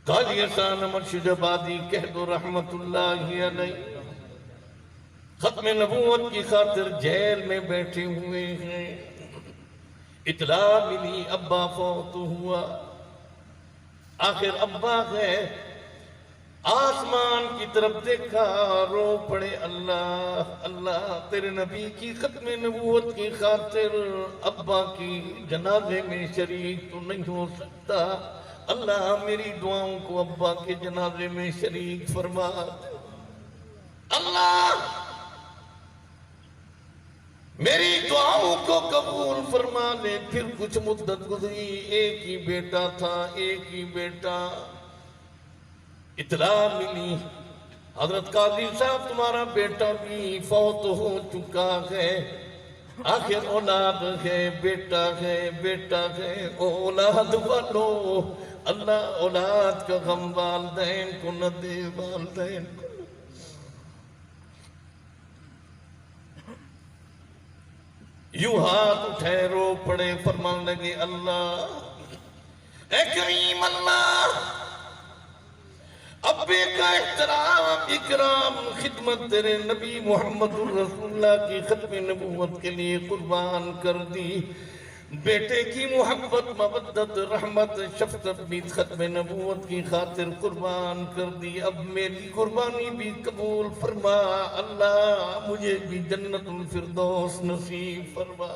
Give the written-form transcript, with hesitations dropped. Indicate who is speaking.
Speaker 1: قاضی احسان احمد شجابادی کہہ دو رحمت اللہ علیہ، ختم نبوت کی خاطر جیل میں بیٹھے ہوئے ہیں، اطلاع ملی ابا فوت ہوا۔ آخر ابا ہے، آسمان کی طرف دیکھا، رو پڑے اللہ اللہ، تیرے نبی کی ختم نبوت کی خاطر ابا کی جنازے میں شریک تو نہیں ہو سکتا، اللہ میری دعاؤں کو ابا کے جنازے میں شریک فرما دے، اللہ میری دعاؤں کو قبول فرما لے۔ پھر کچھ مدت گزری، ایک ہی بیٹا تھا، ایک ہی بیٹا، اطلاع ملی حضرت قاضی صاحب تمہارا بیٹا بھی فوت ہو چکا ہے، آخر اولاد ہے، بیٹا ہے، بیٹا ہے، اولاد والو، اللہ اولاد کا غم والدین کو نہ دے، والدین کو۔ یوں ہاتھ اٹھے رو پڑے، فرمان لگے اللہ اے کریم اللہ، ابے کا احترام اکرام خدمت تیرے نبی محمد الرسول اللہ کی ختم نبوت کے لیے قربان کر دی، بیٹے کی محبت مودت رحمت شفقت بھی ختم نبوت کی خاطر قربان کر دی، اب میری قربانی بھی قبول فرما اللہ، مجھے بھی جنت الفردوس نصیب فرما۔